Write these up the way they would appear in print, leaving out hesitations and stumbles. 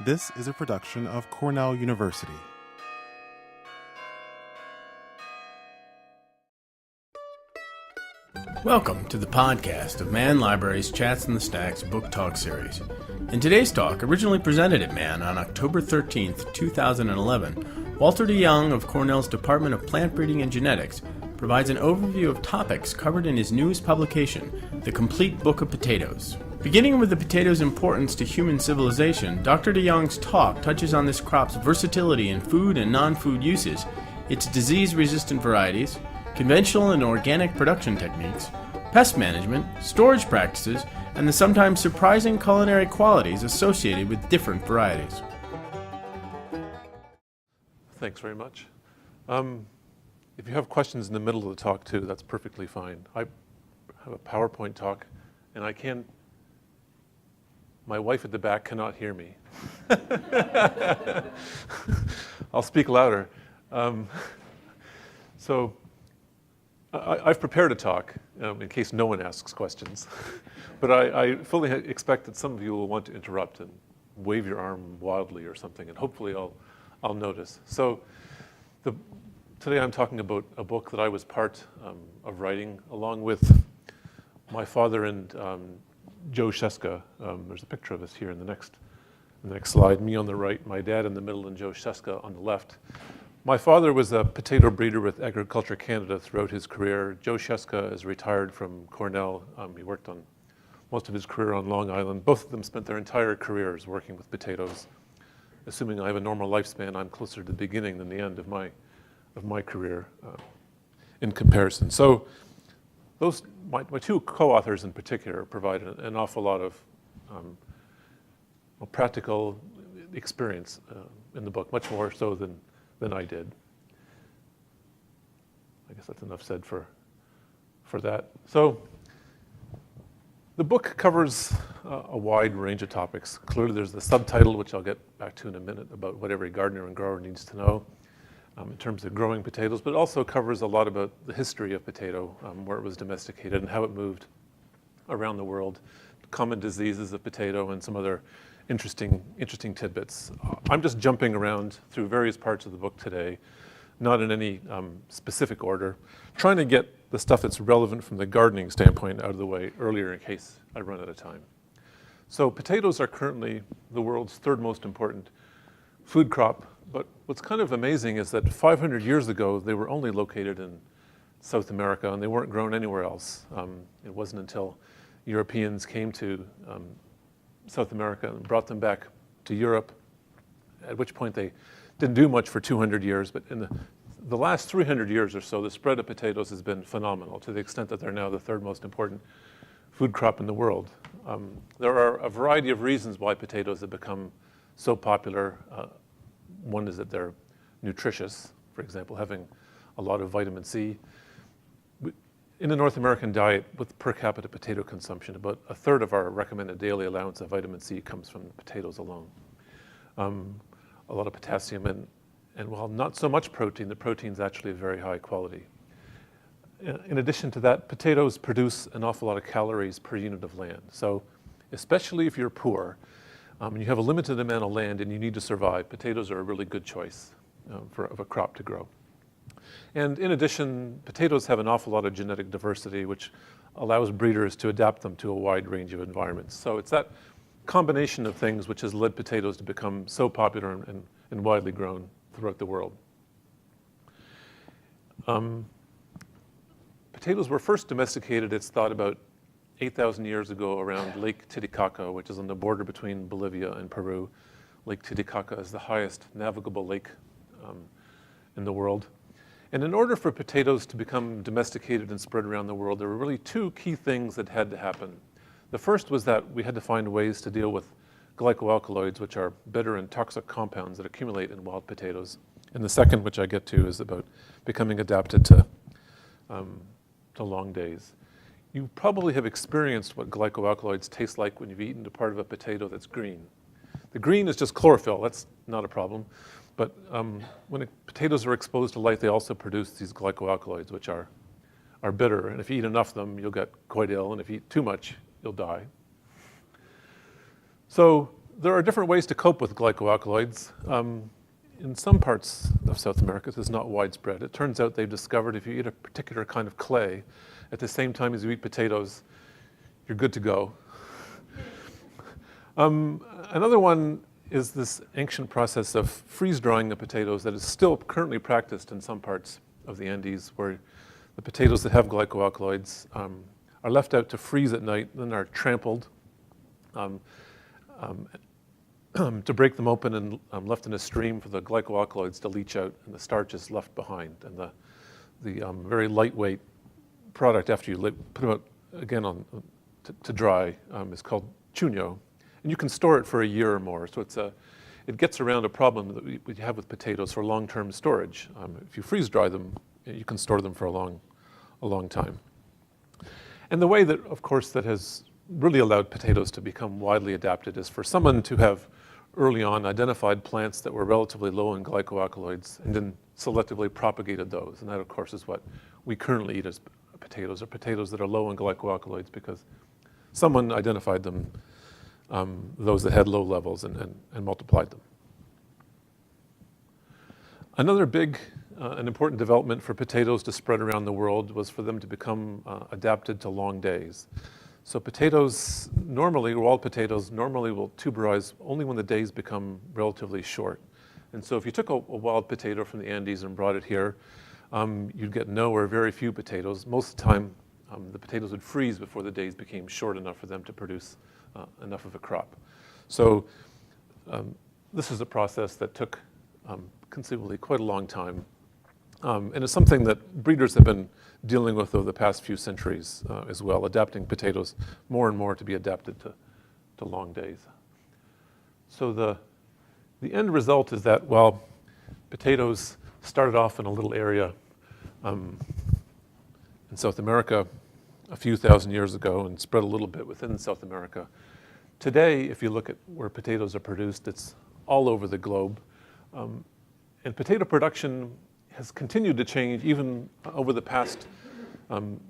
This is a production of Cornell University. Welcome to the podcast of Mann Library's Chats in the Stacks book talk series. In today's talk, originally presented at Mann on October 13th, 2011, Walter de Jong of Cornell's Department of Plant Breeding and Genetics provides an overview of topics covered in his newest publication, The Complete Book of Potatoes. Beginning with the potato's importance to human civilization, Dr. de Jong's talk touches on this crop's versatility in food and non-food uses, its disease-resistant varieties, conventional and organic production techniques, pest management, storage practices, and the sometimes surprising culinary qualities associated with different varieties. Thanks very much. If you have questions in the middle of the talk too, that's perfectly fine. I have a PowerPoint talk, and my wife at the back cannot hear me. I'll speak louder. So I've prepared a talk in case no one asks questions, but I fully expect that some of you will want to interrupt and wave your arm wildly or something, and hopefully I'll notice. So today I'm talking about a book that I was part of writing along with my father and Joe Sheska. There's a picture of us here in the next slide. Me on the right, my dad in the middle, and Joe Sheska on the left. My father was a potato breeder with Agriculture Canada throughout his career. Joe Sheska is retired from Cornell. He worked on most of his career on Long Island. Both of them spent their entire careers working with potatoes. Assuming I have a normal lifespan, I'm closer to the beginning than the end of my career in comparison. So my two co-authors in particular provide an awful lot of practical experience in the book, much more so than I did. I guess that's enough said for that. So the book covers a wide range of topics. Clearly there's the subtitle, which I'll get back to in a minute, about what every gardener and grower needs to know in terms of growing potatoes, but it also covers a lot about the history of potato, where it was domesticated and how it moved around the world, common diseases of potato, and some other interesting tidbits. I'm just jumping around through various parts of the book today, not in any specific order, trying to get the stuff that's relevant from the gardening standpoint out of the way earlier in case I run out of time. So potatoes are currently the world's third most important food crop, but what's kind of amazing is that 500 years ago, they were only located in South America, and they weren't grown anywhere else. It wasn't until Europeans came to South America and brought them back to Europe, at which point they didn't do much for 200 years, but in the last 300 years or so, the spread of potatoes has been phenomenal, to the extent that they're now the third most important food crop in the world. There are a variety of reasons why potatoes have become so popular. One is that they're nutritious, for example, having a lot of vitamin C. In the North American diet, with per capita potato consumption, about a third of our recommended daily allowance of vitamin C comes from the potatoes alone. A lot of potassium, and while not so much protein, the protein's actually of very high quality. In addition to that, potatoes produce an awful lot of calories per unit of land. So especially if you're poor, and you have a limited amount of land and you need to survive, potatoes are a really good choice of a crop to grow. And in addition, potatoes have an awful lot of genetic diversity, which allows breeders to adapt them to a wide range of environments. So it's that combination of things which has led potatoes to become so popular and widely grown throughout the world. Potatoes were first domesticated, it's thought, about 8,000 years ago around Lake Titicaca, which is on the border between Bolivia and Peru. Lake Titicaca is the highest navigable lake in the world. And in order for potatoes to become domesticated and spread around the world, there were really two key things that had to happen. The first was that we had to find ways to deal with glycoalkaloids, which are bitter and toxic compounds that accumulate in wild potatoes. And the second, which I get to, is about becoming adapted to long days. You probably have experienced what glycoalkaloids taste like when you've eaten a part of a potato that's green. The green is just chlorophyll, that's not a problem. But when potatoes are exposed to light, they also produce these glycoalkaloids, which are bitter. And if you eat enough of them, you'll get quite ill. And if you eat too much, you'll die. So there are different ways to cope with glycoalkaloids. In some parts of South America, this is not widespread. It turns out they've discovered if you eat a particular kind of clay at the same time as you eat potatoes, you're good to go. Another one is this ancient process of freeze-drying the potatoes that is still currently practiced in some parts of the Andes, where the potatoes that have glycoalkaloids are left out to freeze at night, then are trampled to break them open and left in a stream for the glycoalkaloids to leach out, and the starch is left behind. And the very lightweight product after you put them out again to dry is called chuño. And you can store it for a year or more. So it gets around a problem that we have with potatoes for long-term storage. If you freeze dry them, you can store them for a long time. And the way that, of course, that has really allowed potatoes to become widely adapted is for someone to have early on identified plants that were relatively low in glycoalkaloids and then selectively propagated those. And that, of course, is what we currently eat as potatoes, or potatoes that are low in glycoalkaloids because someone identified them, those that had low levels, and multiplied them. Another big and important development for potatoes to spread around the world was for them to become adapted to long days. So potatoes normally, wild potatoes normally will tuberize only when the days become relatively short. And so if you took a wild potato from the Andes and brought it here, you'd get no or very few potatoes. Most of the time, the potatoes would freeze before the days became short enough for them to produce enough of a crop. So this is a process that took conceivably quite a long time. And it's something that breeders have been dealing with over the past few centuries as well, adapting potatoes more and more to be adapted to long days. So the end result is that while potatoes started off in a little area in South America a few thousand years ago and spread a little bit within South America, today, if you look at where potatoes are produced, it's all over the globe. And potato production has continued to change even over the past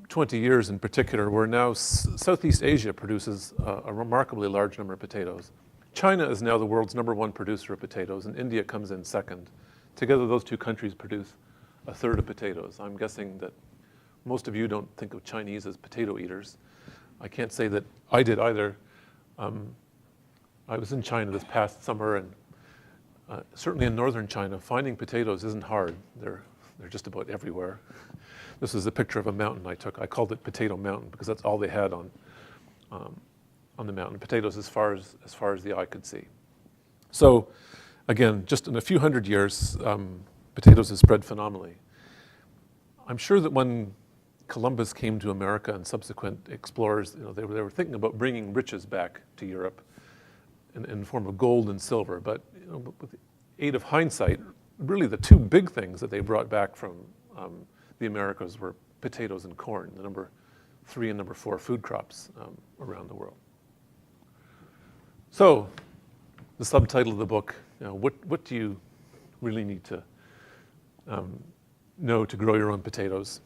20 years in particular, where now Southeast Asia produces a remarkably large number of potatoes. China is now the world's #1 producer of potatoes, and India comes in second. Together, those two countries produce a third of potatoes. I'm guessing that most of you don't think of Chinese as potato eaters. I can't say that I did either. I was in China this past summer, and certainly in northern China, finding potatoes isn't hard. They're just about everywhere. This is a picture of a mountain I took. I called it Potato Mountain because that's all they had on the mountain. Potatoes as far as the eye could see. So, again, just in a few hundred years, potatoes have spread phenomenally. I'm sure that when Columbus came to America and subsequent explorers, they were thinking about bringing riches back to Europe in the form of gold and silver. But with the aid of hindsight, really the two big things that they brought back from the Americas were potatoes and corn, the number 3 and number 4 food crops around the world. So, the subtitle of the book, what do you really need to know to grow your own potatoes?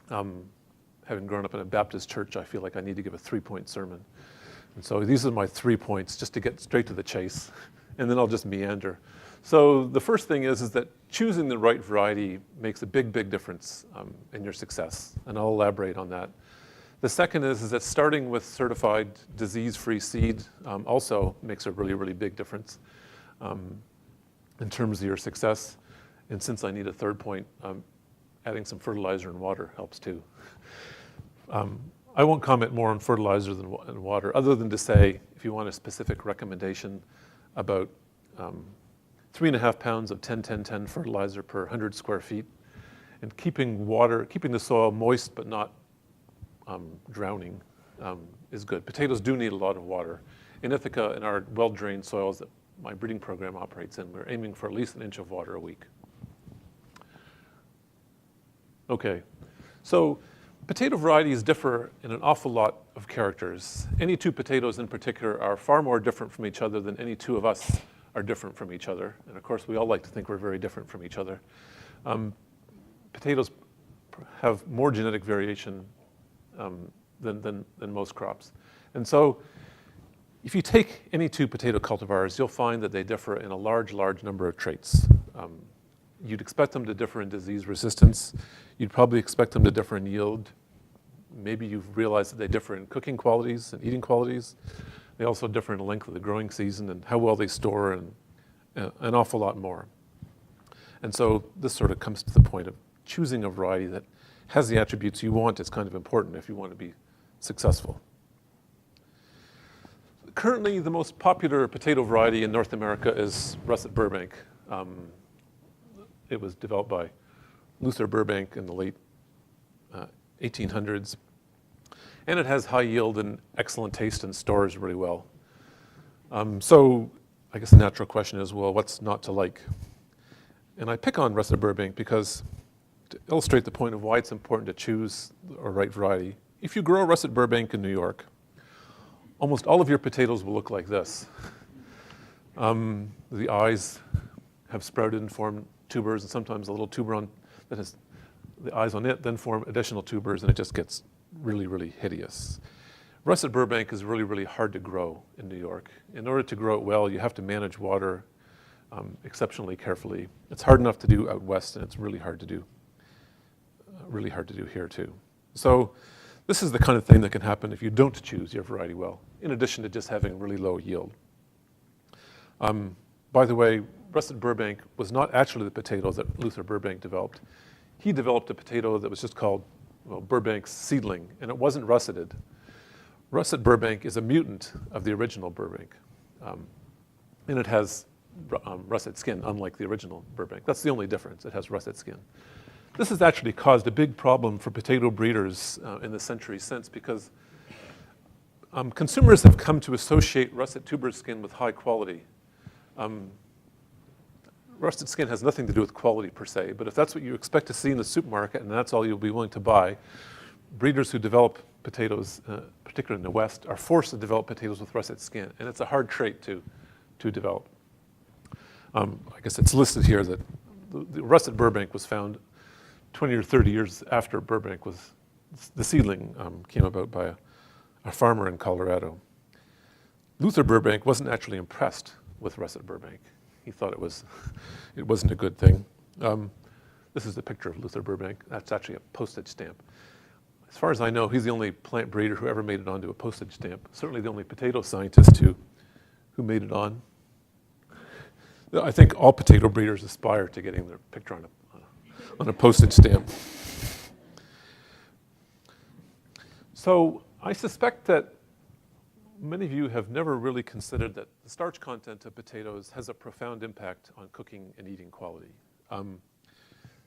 Having grown up in a Baptist church, I feel like I need to give a 3-point sermon. And so these are my 3 points, just to get straight to the chase, and then I'll just meander. So the first thing is that choosing the right variety makes a big, big difference in your success, and I'll elaborate on that. The second is that starting with certified disease-free seed also makes a really, really big difference in terms of your success. And since I need a third point, adding some fertilizer and water helps too. I won't comment more on fertilizer and water, other than to say, if you want a specific recommendation, about 3.5 pounds of 10-10-10 fertilizer per 100 square feet, and keeping the soil moist but not drowning is good. Potatoes do need a lot of water. In Ithaca, in our well-drained soils that my breeding program operates in, we're aiming for at least 1 inch of water a week. Okay, so potato varieties differ in an awful lot of characters. Any two potatoes in particular are far more different from each other than any two of us are different from each other. And of course, we all like to think we're very different from each other. Potatoes have more genetic variation than most crops. And so If you take any two potato cultivars, you'll find that they differ in a large number of traits. You'd expect them to differ in disease resistance. You'd probably expect them to differ in yield. Maybe you've realized that they differ in cooking qualities and eating qualities. They also differ in the length of the growing season and how well they store and an awful lot more. And so this sort of comes to the point of choosing a variety that has the attributes you want. Is kind of important if you want to be successful. Currently, the most popular potato variety in North America is Russet Burbank. It was developed by Luther Burbank in the late 1800s. And it has high yield and excellent taste and stores really well. So I guess the natural question is, well, what's not to like? And I pick on Russet Burbank because to illustrate the point of why it's important to choose a right variety, if you grow Russet Burbank in New York, almost all of your potatoes will look like this. The eyes have sprouted and formed tubers, and sometimes a little tuber that has the eyes on it then form additional tubers, and it just gets really hideous. Russet Burbank is really hard to grow in New York. In order to grow it well, you have to manage water exceptionally carefully. It's hard enough to do out west, and it's really hard to do here too. So this is the kind of thing that can happen if you don't choose your variety well, in addition to just having really low yield. By the way, Russet Burbank was not actually the potato that Luther Burbank developed. He developed a potato that was just called, well, Burbank's seedling, and it wasn't russeted. Russet Burbank is a mutant of the original Burbank, and it has russet skin, unlike the original Burbank. That's the only difference. It has russet skin. This has actually caused a big problem for potato breeders in the century since, because consumers have come to associate russet tuber skin with high quality. Russet skin has nothing to do with quality per se, but if that's what you expect to see in the supermarket and that's all you'll be willing to buy, breeders who develop potatoes, particularly in the West, are forced to develop potatoes with russet skin, and it's a hard trait to develop. I guess it's listed here that the Russet Burbank was found 20 or 30 years after Burbank was, the seedling came about by a farmer in Colorado. Luther Burbank wasn't actually impressed with Russet Burbank. He thought it wasn't a good thing. This is a picture of Luther Burbank. That's actually a postage stamp. As far as I know, he's the only plant breeder who ever made it onto a postage stamp. Certainly the only potato scientist who made it on. I think all potato breeders aspire to getting their picture on a postage stamp. So I suspect that many of you have never really considered that the starch content of potatoes has a profound impact on cooking and eating quality.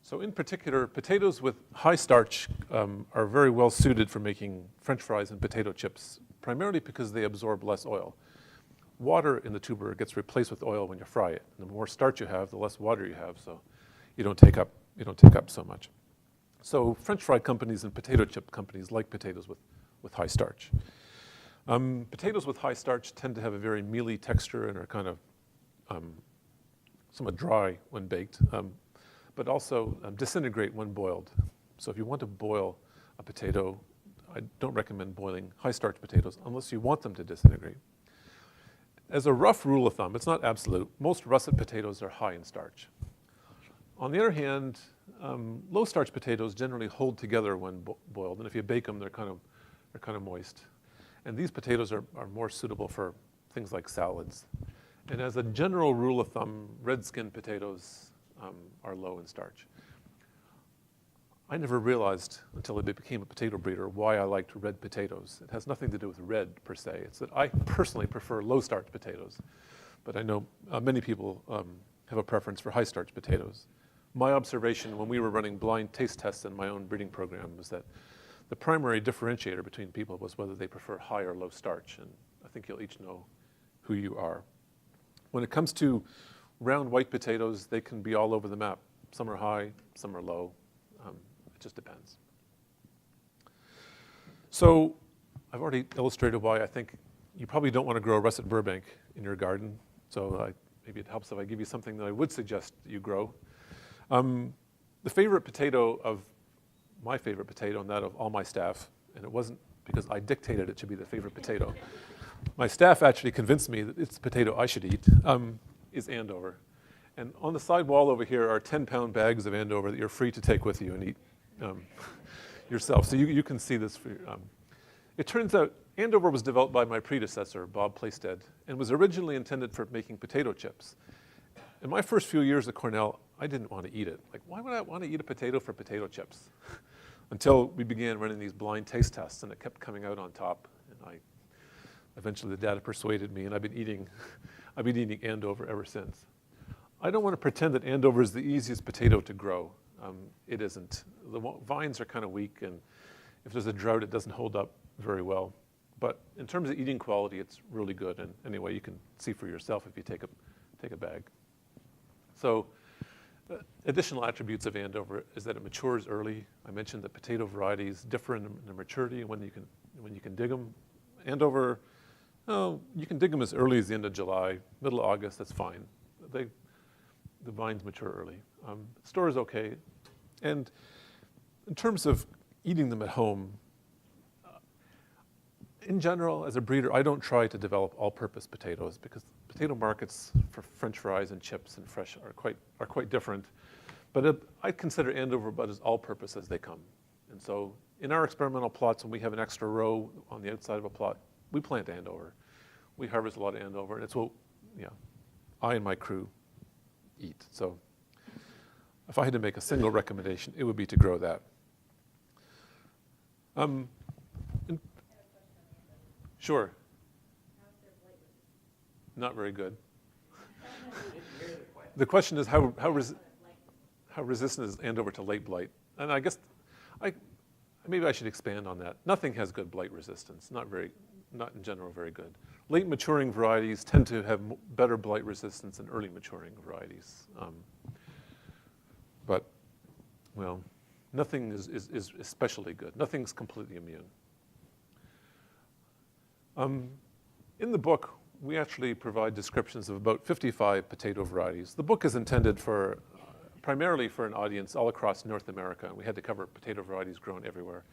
So in particular, potatoes with high starch are very well suited for making French fries and potato chips, primarily because they absorb less oil. Water in the tuber gets replaced with oil when you fry it. And the more starch you have, the less water you have, so you don't take up so much. So French fry companies and potato chip companies like potatoes with high starch. Potatoes with high starch tend to have a very mealy texture and are kind of somewhat dry when baked, but also disintegrate when boiled. So if you want to boil a potato, I don't recommend boiling high starch potatoes unless you want them to disintegrate. As a rough rule of thumb, it's not absolute, most russet potatoes are high in starch. On the other hand, low starch potatoes generally hold together when boiled, and if you bake them, they're kind of moist. And these potatoes are more suitable for things like salads. And as a general rule of thumb, red-skinned potatoes are low in starch. I never realized until I became a potato breeder why I liked red potatoes. It has nothing to do with red per se. It's that I personally prefer low-starch potatoes. But I know many people have a preference for high-starch potatoes. My observation when we were running blind taste tests in my own breeding program was that the primary differentiator between people was whether they prefer high or low starch, and I think you'll each know who you are. When it comes to round white potatoes, they can be all over the map. Some are high, some are low. It just depends. So I've already illustrated why I think you probably don't want to grow a russet Burbank in your garden, so maybe it helps if I give you something that I would suggest you grow. The favorite potato of my favorite potato and that of all my staff, and it wasn't because I dictated it should be the favorite potato, my staff actually convinced me that it's the potato I should eat, is Andover. And on the side wall over here are 10-pound bags of Andover that you're free to take with you and eat yourself. So you can see this. It turns out Andover was developed by my predecessor, Bob Plaisted, and was originally intended for making potato chips. In my first few years at Cornell, I didn't want to eat it. Like, why would I want to eat a potato for potato chips? Until we began running these blind taste tests, and it kept coming out on top. And eventually the data persuaded me, and I've been eating Andover ever since. I don't want to pretend that Andover is the easiest potato to grow. It isn't. The vines are kind of weak, and if there's a drought, it doesn't hold up very well. But in terms of eating quality, it's really good. And anyway, you can see for yourself if you take a bag. So additional attributes of Andover is that it matures early. I mentioned that potato varieties differ in the maturity and when you can dig them. Andover, you can dig them as early as the end of July, middle of August, that's fine. The vines mature early. Store is okay. And in terms of eating them at home, in general, as a breeder, I don't try to develop all-purpose potatoes because potato markets for French fries and chips and fresh are quite different. But I consider Andover about as all-purpose as they come. And so in our experimental plots, when we have an extra row on the outside of a plot, we plant Andover. We harvest a lot of Andover, and it's what I and my crew eat. So if I had to make a single recommendation, it would be to grow that. Sure. Not very good. The question is how resistant is Andover to late blight? And I guess maybe I should expand on that. Nothing has good blight resistance. Not in general very good. Late maturing varieties tend to have better blight resistance than early maturing varieties. But nothing is especially good. Nothing's completely immune. In the book, we actually provide descriptions of about 55 potato varieties. The book is intended primarily for an audience all across North America, and we had to cover potato varieties grown everywhere.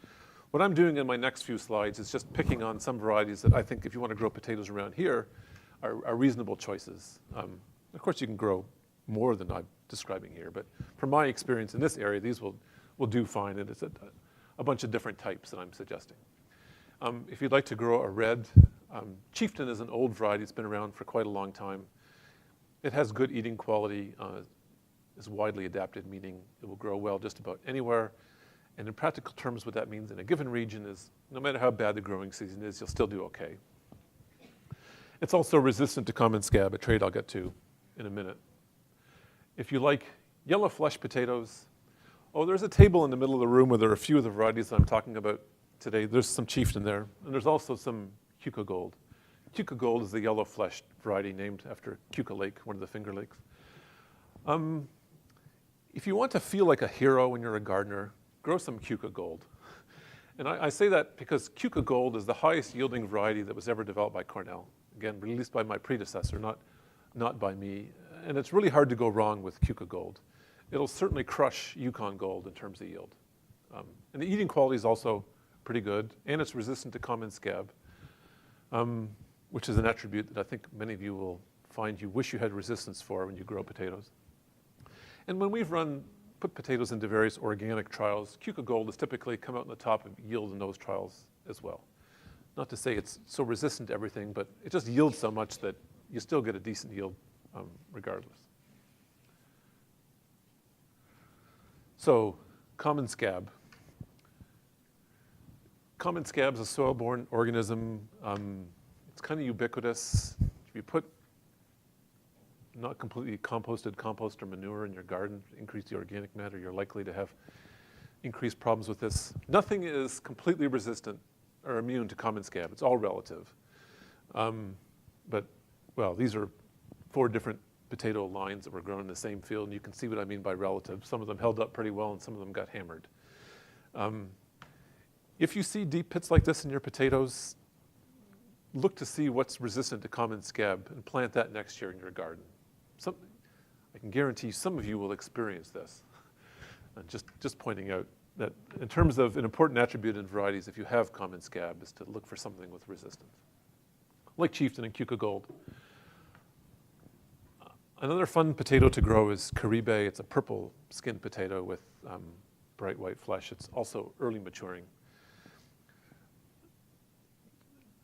What I'm doing in my next few slides is just picking on some varieties that I think, if you want to grow potatoes around here, are reasonable choices. Of course, you can grow more than I'm describing here, but from my experience in this area, these will do fine, and it's a bunch of different types that I'm suggesting. If you'd like to grow a red, Chieftain is an old variety. It's been around for quite a long time. It has good eating quality, is widely adapted, meaning it will grow well just about anywhere. And in practical terms, what that means in a given region is no matter how bad the growing season is, you'll still do okay. It's also resistant to common scab, a trait I'll get to in a minute. If you like yellow flesh potatoes, there's a table in the middle of the room where there are a few of the varieties that I'm talking about today. There's some Chieftain there, and there's also some Keuka Gold. Keuka Gold is the yellow fleshed variety named after Keuka Lake, one of the Finger Lakes. If you want to feel like a hero when you're a gardener, grow some Keuka Gold. And I say that because Keuka Gold is the highest yielding variety that was ever developed by Cornell. Again, released by my predecessor, not by me. And it's really hard to go wrong with Keuka Gold. It'll certainly crush Yukon Gold in terms of yield. And the eating quality is also pretty good, and it's resistant to common scab, which is an attribute that I think many of you will find you wish you had resistance for when you grow potatoes. And when we've put potatoes into various organic trials, Keuka Gold has typically come out on the top of yield in those trials as well. Not to say it's so resistant to everything, but it just yields so much that you still get a decent yield regardless. So, common scab. Common scab is a soil-borne organism. It's kind of ubiquitous. If you put not completely composted compost or manure in your garden to increase the organic matter, you're likely to have increased problems with this. Nothing is completely resistant or immune to common scab. It's all relative. These are 4 different potato lines that were grown in the same field, and you can see what I mean by relative. Some of them held up pretty well, and some of them got hammered. If you see deep pits like this in your potatoes, look to see what's resistant to common scab and plant that next year in your garden. I can guarantee some of you will experience this. And just pointing out that in terms of an important attribute in varieties, if you have common scab, is to look for something with resistance. like Chieftain and Cuca Gold. Another fun potato to grow is Caribe. It's a purple skinned potato with bright white flesh. It's also early maturing.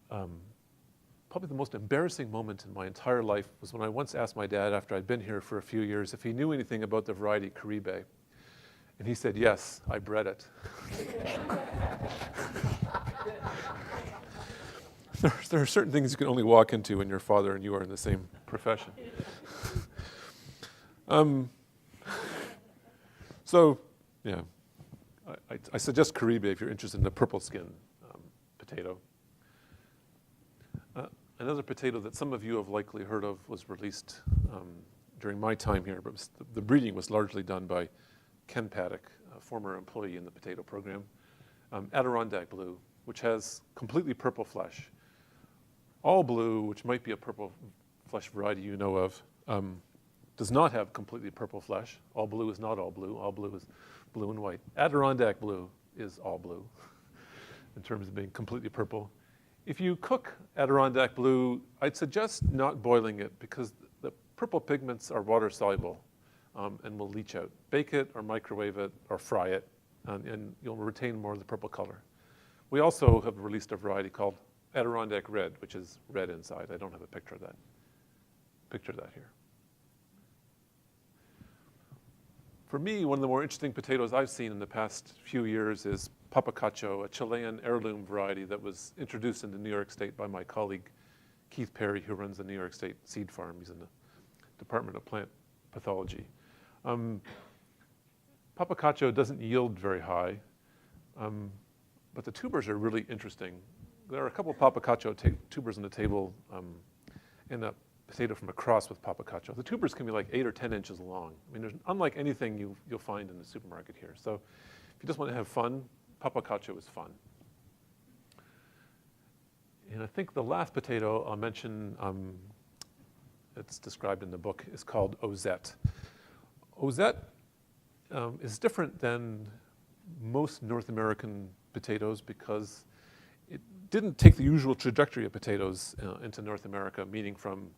Probably the most embarrassing moment in my entire life was when I once asked my dad, after I'd been here for a few years, if he knew anything about the variety Caribe. And he said, yes, I bred it. There are certain things you can only walk into when your father and you are in the same profession. So, yeah, I suggest Caribe if you're interested in the purple skin potato. Another potato that some of you have likely heard of was released during my time here, but the breeding was largely done by Ken Paddock, a former employee in the potato program. Adirondack Blue, which has completely purple flesh. All Blue, which might be a purple flesh variety you know of, does not have completely purple flesh. All Blue is not all blue. All Blue is blue and white. Adirondack Blue is all blue in terms of being completely purple. If you cook Adirondack Blue, I'd suggest not boiling it because the purple pigments are water soluble and will leach out. Bake it or microwave it or fry it, and you'll retain more of the purple color. We also have released a variety called Adirondack Red, which is red inside. I don't have a picture of that. Picture that here. For me, one of the more interesting potatoes I've seen in the past few years is Papacacho, a Chilean heirloom variety that was introduced into New York State by my colleague Keith Perry, who runs the New York State Seed Farm. He's in the Department of Plant Pathology. Papacacho doesn't yield very high, but the tubers are really interesting. There are a couple of Papacacho tubers on the table and a potato from a cross with Papacacho. The tubers can be like 8 or 10 inches long. I mean, there's unlike anything you'll find in the supermarket here. So if you just want to have fun, Papacacho is fun. And I think the last potato I'll mention, it's described in the book, is called Ozette. Ozette is different than most North American potatoes because it didn't take the usual trajectory of potatoes into North America, meaning from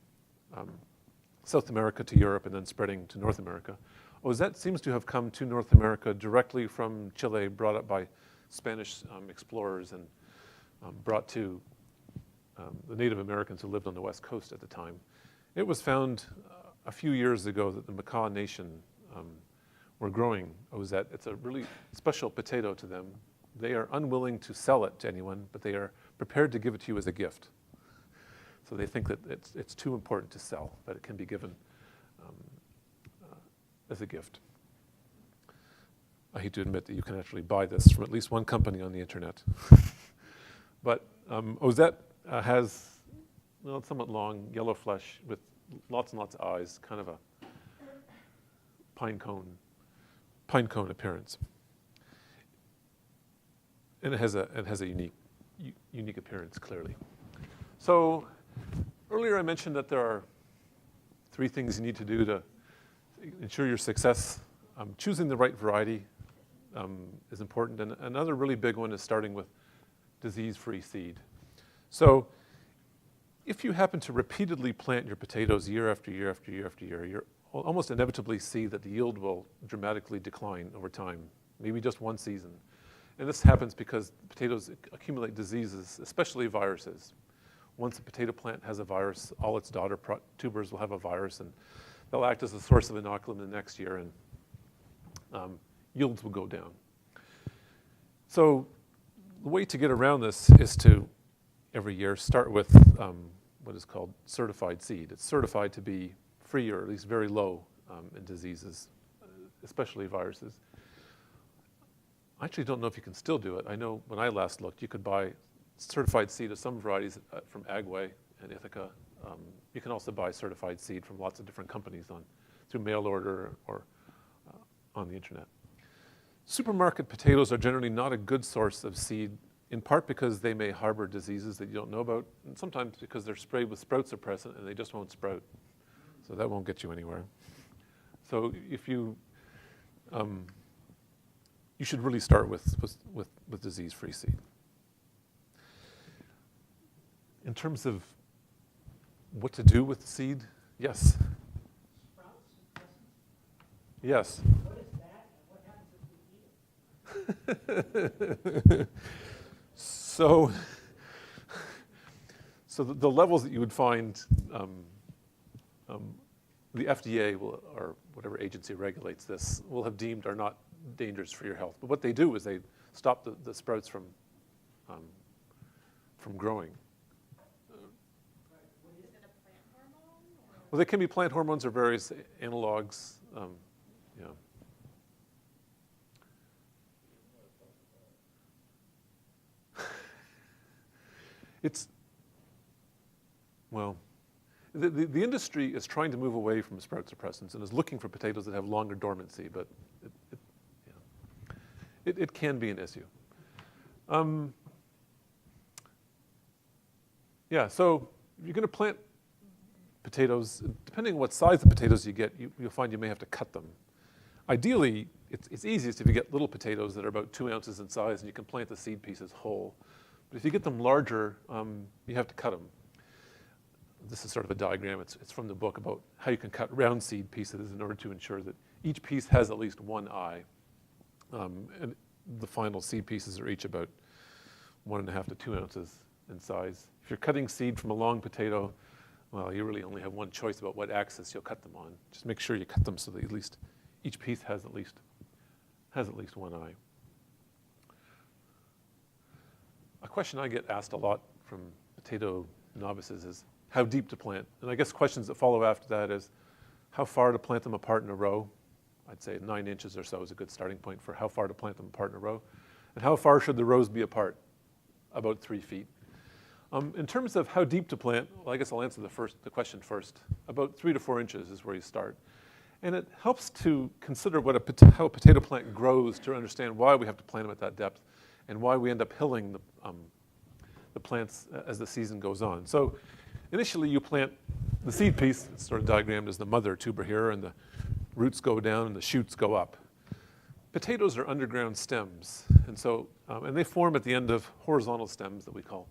South America to Europe and then spreading to North America. Ozette seems to have come to North America directly from Chile, brought up by Spanish explorers and brought to the Native Americans who lived on the West Coast at the time. It was found a few years ago that the Makah Nation were growing Ozette. It's a really special potato to them. They are unwilling to sell it to anyone, but they are prepared to give it to you as a gift. So they think that it's too important to sell, that it can be given as a gift. I hate to admit that you can actually buy this from at least one company on the internet. But Ozette has somewhat long yellow flesh with lots and lots of eyes, kind of a pine cone appearance. And it has a unique appearance, clearly. So earlier I mentioned that there are 3 things you need to do to ensure your success. Choosing the right variety is important. And another really big one is starting with disease-free seed. So if you happen to repeatedly plant your potatoes year after year after year after year, you'll almost inevitably see that the yield will dramatically decline over time, maybe just one season. And this happens because potatoes accumulate diseases, especially viruses. Once a potato plant has a virus, all its daughter tubers will have a virus, and they'll act as a source of inoculum the next year, and yields will go down. So the way to get around this is to, every year, start with what is called certified seed. It's certified to be free or at least very low in diseases, especially viruses. I actually don't know if you can still do it. I know when I last looked, you could buy certified seed of some varieties from Agway and Ithaca. You can also buy certified seed from lots of different companies through mail order or on the internet. Supermarket potatoes are generally not a good source of seed, in part because they may harbor diseases that you don't know about, and sometimes because they're sprayed with sprout suppressant and they just won't sprout. So that won't get you anywhere. So if you should really start with disease-free seed. In terms of What to do with the seed? Yes. Yes. What is that, and what happens if we eat it? So the levels that you would find, the FDA will, or whatever agency regulates this, will have deemed are not dangerous for your health. But what they do is they stop the sprouts from growing. Is it a plant hormone? Well, they can be plant hormones or various analogs. Yeah. It's, well, the industry is trying to move away from sprout suppressants and is looking for potatoes that have longer dormancy, but it can be an issue. Yeah, so you're going to plant potatoes. Depending on what size of potatoes you get, you'll find you may have to cut them. Ideally, it's easiest if you get little potatoes that are about 2 ounces in size and you can plant the seed pieces whole. But if you get them larger, you have to cut them. This is sort of a diagram. It's from the book about how you can cut round seed pieces in order to ensure that each piece has at least one eye. And the final seed pieces are each about 1.5 to 2 ounces in size. If you're cutting seed from a long potato, well, you really only have one choice about what axis you'll cut them on. Just make sure you cut them so that at least each piece has at least one eye. A question I get asked a lot from potato novices is how deep to plant. And I guess questions that follow after that is how far to plant them apart in a row. I'd say 9 inches or so is a good starting point for how far to plant them apart in a row. And how far should the rows be apart? About 3 feet. In terms of how deep to plant, well, I guess I'll answer the question first. About 3 to 4 inches is where you start. And it helps to consider how a potato plant grows to understand why we have to plant them at that depth and why we end up hilling the plants as the season goes on. So initially you plant the seed piece. It's sort of diagrammed as the mother tuber here, and the roots go down and the shoots go up. Potatoes are underground stems, and so and they form at the end of horizontal stems that we call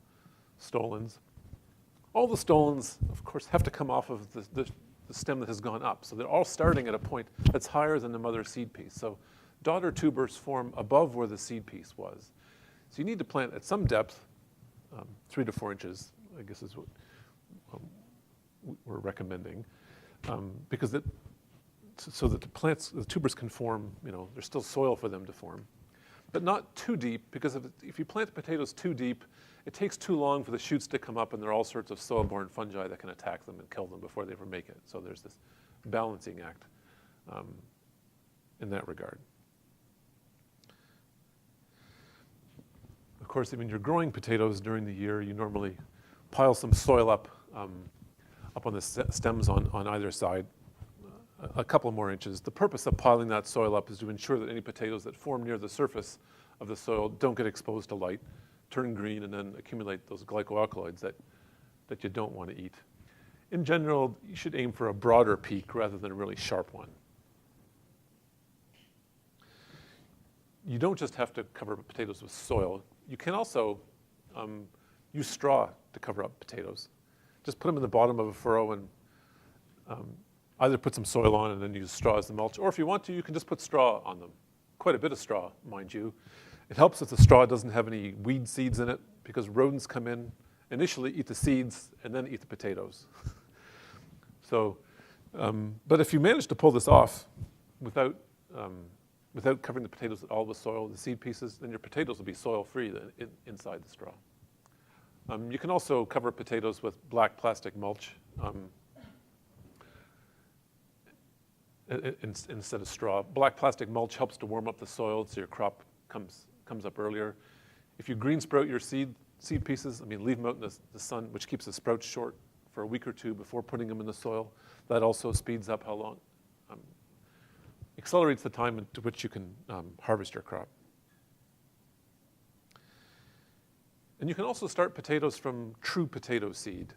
stolons. All the stolons, of course, have to come off of the stem that has gone up. So they're all starting at a point that's higher than the mother seed piece. So daughter tubers form above where the seed piece was. So you need to plant at some depth, 3 to 4 inches, I guess is what we're recommending, because so that the tubers can form, there's still soil for them to form. But not too deep, because if you plant the potatoes too deep, it takes too long for the shoots to come up, and there are all sorts of soil-borne fungi that can attack them and kill them before they ever make it. So there's this balancing act in that regard. Of course, when you're growing potatoes during the year, you normally pile some soil up on the stems on either side, a couple more inches. The purpose of piling that soil up is to ensure that any potatoes that form near the surface of the soil don't get exposed to light, turn green, and then accumulate those glycoalkalides that you don't want to eat. In general, you should aim for a broader peak rather than a really sharp one. You don't just have to cover potatoes with soil. You can also use straw to cover up potatoes. Just put them in the bottom of a furrow and either put some soil on and then use straw as the mulch, or if you want to, you can just put straw on them. Quite a bit of straw, mind you. It helps if the straw doesn't have any weed seeds in it, because rodents come in, initially eat the seeds, and then eat the potatoes. So, but if you manage to pull this off without covering the potatoes at all with soil, the seed pieces, then your potatoes will be soil-free inside the straw. You can also cover potatoes with black plastic mulch instead of straw. Black plastic mulch helps to warm up the soil so your crop comes up earlier. If you green sprout your seed pieces, leave them out in the sun, which keeps the sprouts short for a week or two before putting them in the soil. That also speeds up how long, accelerates the time to which you can harvest your crop. And you can also start potatoes from true potato seed.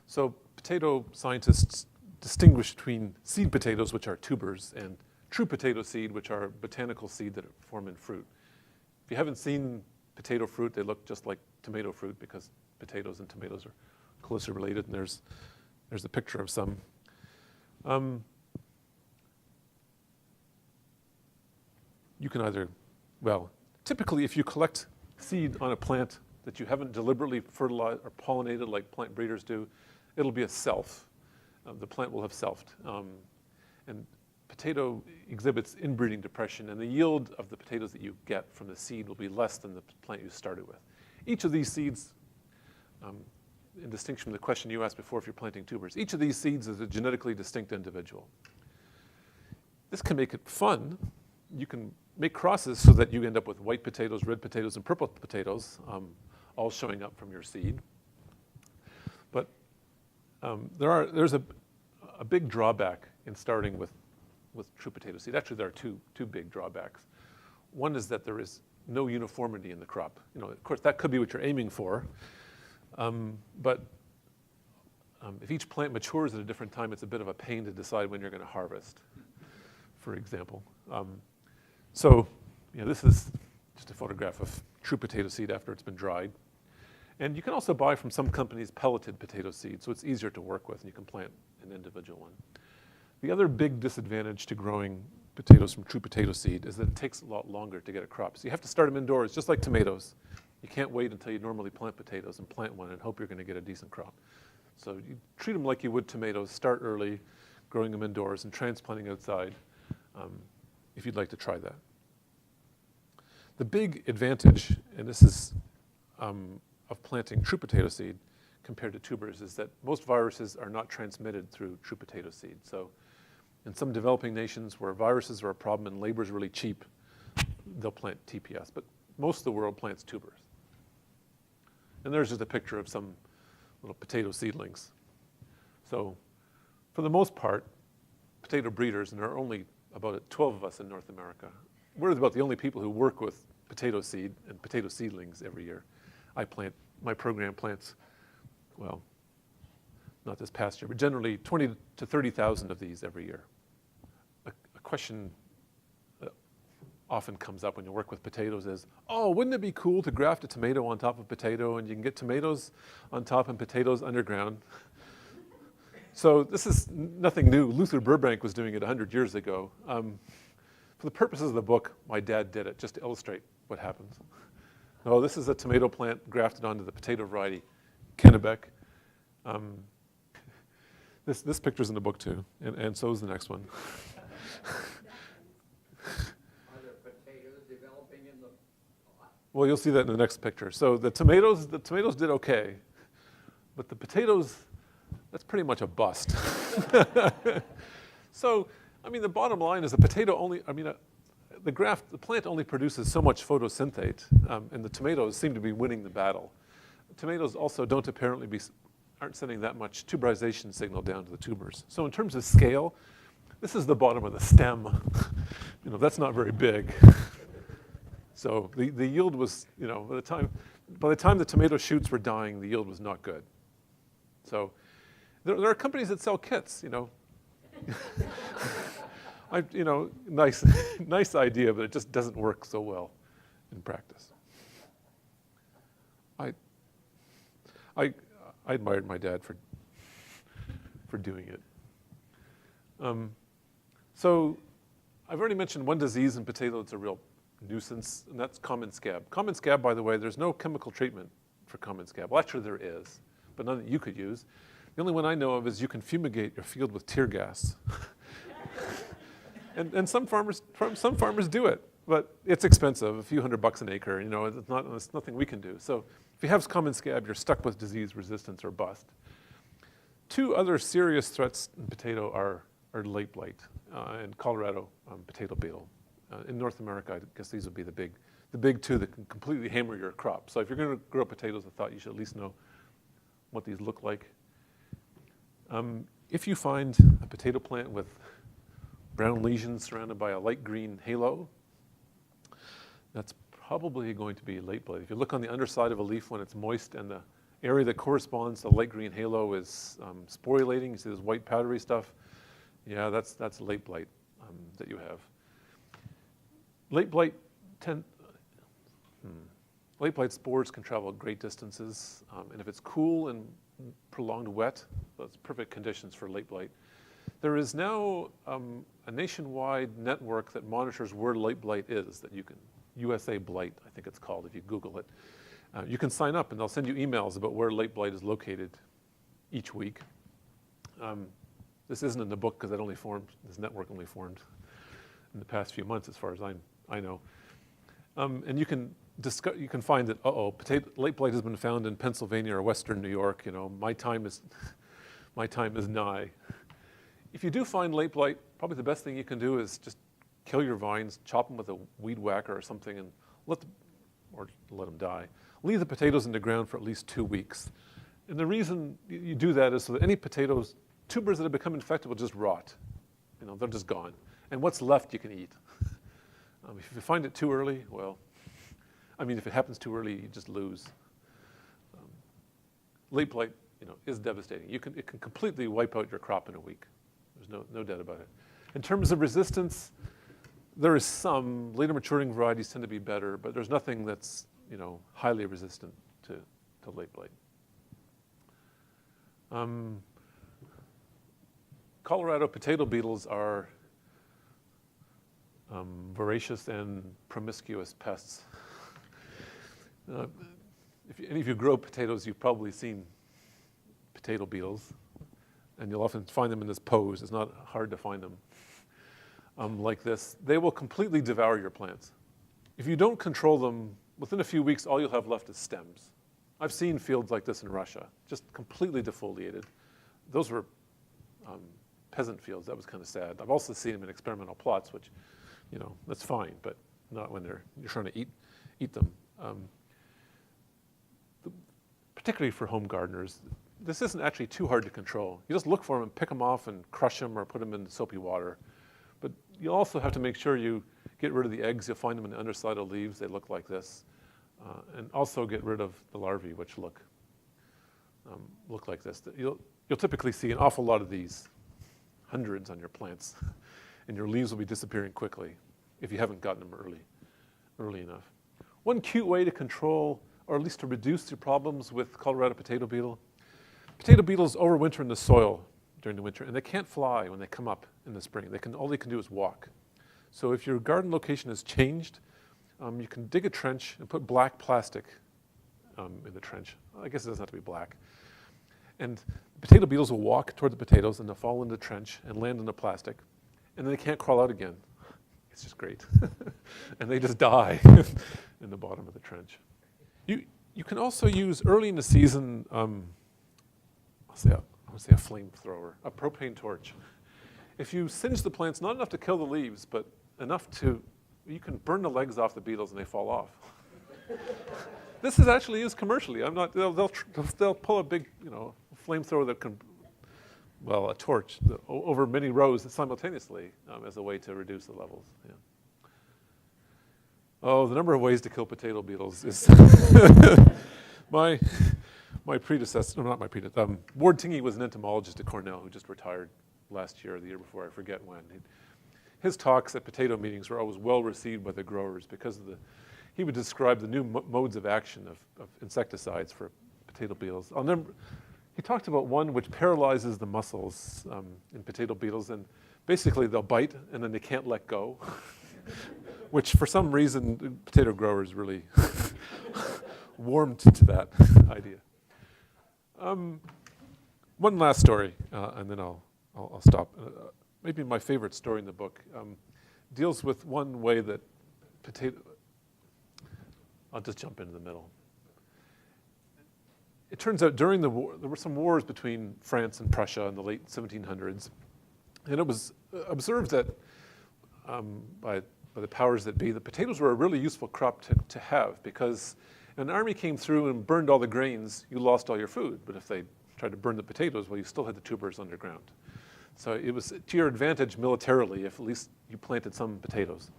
So potato scientists distinguish between seed potatoes, which are tubers, and true potato seed, which are botanical seed that form in fruit. If you haven't seen potato fruit, they look just like tomato fruit because potatoes and tomatoes are closely related, and there's a picture of some. You can either, well, typically if you collect seed on a plant that you haven't deliberately fertilized or pollinated like plant breeders do, it'll be a self. The plant will have selfed. And potato exhibits inbreeding depression, and the yield of the potatoes that you get from the seed will be less than the plant you started with. Each of these seeds, in distinction from the question you asked before if you're planting tubers, each of these seeds is a genetically distinct individual. This can make it fun. You can make crosses so that you end up with white potatoes, red potatoes, and purple potatoes, all showing up from your seed. But there's a big drawback in starting with true potato seed. Actually, there are two big drawbacks. One is that there is no uniformity in the crop. Of course, that could be what you're aiming for, but if each plant matures at a different time, it's a bit of a pain to decide when you're going to harvest, for example. So, this is just a photograph of true potato seed after it's been dried. And you can also buy from some companies pelleted potato seed, so it's easier to work with, and you can plant an individual one. The other big disadvantage to growing potatoes from true potato seed is that it takes a lot longer to get a crop. So you have to start them indoors, just like tomatoes. You can't wait until you normally plant potatoes and plant one and hope you're going to get a decent crop. So you treat them like you would tomatoes, start early, growing them indoors and transplanting outside, if you'd like to try that. The big advantage, and this is of planting true potato seed compared to tubers, is that most viruses are not transmitted through true potato seed. So in some developing nations where viruses are a problem and labor is really cheap, they'll plant TPS, but most of the world plants tubers. And there's just a picture of some little potato seedlings. So for the most part, potato breeders, and there are only about 12 of us in North America, we're about the only people who work with potato seed and potato seedlings every year. My program plants, well, not this past year, but generally 20 to 30,000 of these every year. A question that often comes up when you work with potatoes is, oh, wouldn't it be cool to graft a tomato on top of potato, and you can get tomatoes on top and potatoes underground? So this is nothing new. Luther Burbank was doing it 100 years ago. For the purposes of the book, my dad did it just to illustrate what happens. Oh, this is a tomato plant grafted onto the potato variety, Kennebec. This picture's in the book too, and so is the next one. Are there potatoes developing in the pot? Well, you'll see that in the next picture. So the tomatoes did okay, but the potatoes, that's pretty much a bust. So, the bottom line is the potato only, the plant only produces so much photosynthate, and the tomatoes seem to be winning the battle. Tomatoes also aren't sending that much tuberization signal down to the tubers. So in terms of scale, this is the bottom of the stem. That's not very big. So the yield was, by the time the tomato shoots were dying, the yield was not good. So there are companies that sell kits, nice idea, but it just doesn't work so well in practice. I admired my dad for doing it. So I've already mentioned one disease in potato that's a real nuisance, and that's common scab. Common scab, by the way, there's no chemical treatment for common scab. Well, actually there is, but none that you could use. The only one I know of is you can fumigate your field with tear gas. And some farmers do it, but it's expensive, a few $100 an acre. It's nothing we can do. So if you have common scab, you're stuck with disease resistance or bust. Two other serious threats in potato are late blight and Colorado potato beetle. In North America, I guess these would be the big two that can completely hammer your crop. So if you're going to grow potatoes, I thought you should at least know what these look like. If you find a potato plant with brown lesions surrounded by a light green halo, that's probably going to be late blight. If you look on the underside of a leaf when it's moist and the area that corresponds to the light green halo is sporulating, you see this white powdery stuff, yeah, that's late blight that you have. Late blight spores can travel great distances, and if it's cool and prolonged wet. That's perfect conditions for late blight. There is now a nationwide network that monitors where late blight is, that you can, USA Blight, I think it's called if you Google it. You can sign up and they'll send you emails about where late blight is located each week. This isn't in the book because this network only formed in the past few months as far as I know. And you can find that, late blight has been found in Pennsylvania or Western New York, my time is nigh. If you do find late blight, probably the best thing you can do is just kill your vines, chop them with a weed whacker or something, and let them die. Leave the potatoes in the ground for at least 2 weeks. And the reason you do that is so that any potatoes, tubers that have become infected will just rot. They're just gone. And what's left you can eat. If you find it too early, if it happens too early, you just lose. Late blight, is devastating. It can completely wipe out your crop in a week. There's no doubt about it. In terms of resistance, there is some. Later maturing varieties tend to be better, but there's nothing that's highly resistant to late blight. Colorado potato beetles are voracious and promiscuous pests. If any of you grow potatoes, you've probably seen potato beetles, and you'll often find them in this pose. It's not hard to find them like this. They will completely devour your plants. If you don't control them, within a few weeks, all you'll have left is stems. I've seen fields like this in Russia, just completely defoliated. Those were peasant fields. That was kind of sad. I've also seen them in experimental plots, which, that's fine, but not when you're trying to eat them. Particularly for home gardeners, this isn't actually too hard to control. You just look for them and pick them off and crush them or put them in soapy water. But you also have to make sure you get rid of the eggs. You'll find them in the underside of leaves. They look like this. And also get rid of the larvae, which look like this. You'll typically see an awful lot of these, hundreds on your plants, and your leaves will be disappearing quickly if you haven't gotten them early enough. One cute way to control, or at least to reduce the problems with Colorado potato beetle, potato beetles overwinter in the soil during the winter, and they can't fly when they come up in the spring. All they can do is walk. So if your garden location has changed, you can dig a trench and put black plastic in the trench. I guess it doesn't have to be black. And potato beetles will walk toward the potatoes and they'll fall in the trench and land in the plastic. And then they can't crawl out again. It's just great. And they just die in the bottom of the trench. You can also use early in the season, I'll say a flamethrower, a propane torch. If you singe the plants, not enough to kill the leaves, but enough you can burn the legs off the beetles and they fall off. This is actually used commercially. They'll pull a big, flamethrower that can, a torch over many rows simultaneously as a way to reduce the levels. Yeah. Oh, the number of ways to kill potato beetles is my predecessor, not my predecessor, Ward Tingey was an entomologist at Cornell who just retired last year or the year before, I forget when. His talks at potato meetings were always well received by the growers because he would describe the new modes of action of insecticides for potato beetles. He talked about one which paralyzes the muscles in potato beetles, and basically they'll bite and then they can't let go, which for some reason potato growers really warmed to that idea. One last story, and then I'll stop. Maybe my favorite story in the book deals with one way that I'll just jump into the middle. It turns out during the war, there were some wars between France and Prussia in the late 1700s. And it was observed that by the powers that be, the potatoes were a really useful crop to have, because if an army came through and burned all the grains, you lost all your food. But if they tried to burn the potatoes, you still had the tubers underground. So it was to your advantage militarily if at least you planted some potatoes.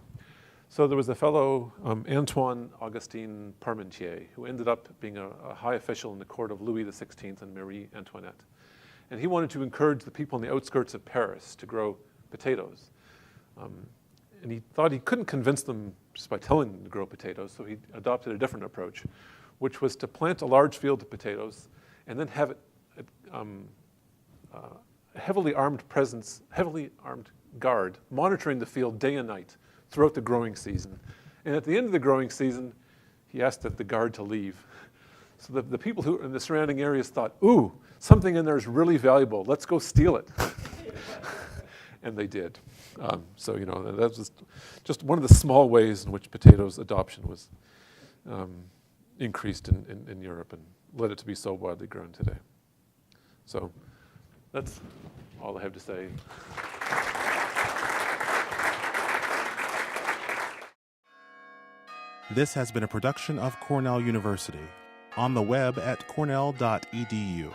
So there was a fellow, Antoine Augustin Parmentier, who ended up being a high official in the court of Louis XVI and Marie Antoinette. And he wanted to encourage the people on the outskirts of Paris to grow potatoes. And he thought he couldn't convince them just by telling them to grow potatoes, so he adopted a different approach, which was to plant a large field of potatoes and then have it heavily armed presence, heavily armed guard, monitoring the field day and night throughout the growing season. And at the end of the growing season, he asked the guard to leave. So the people who in the surrounding areas thought, ooh, something in there is really valuable. Let's go steal it. And they did. So, you know, that was just one of the small ways in which potatoes adoption was increased in Europe and led it to be so widely grown today. So that's all I have to say. This has been a production of Cornell University. On the web at cornell.edu.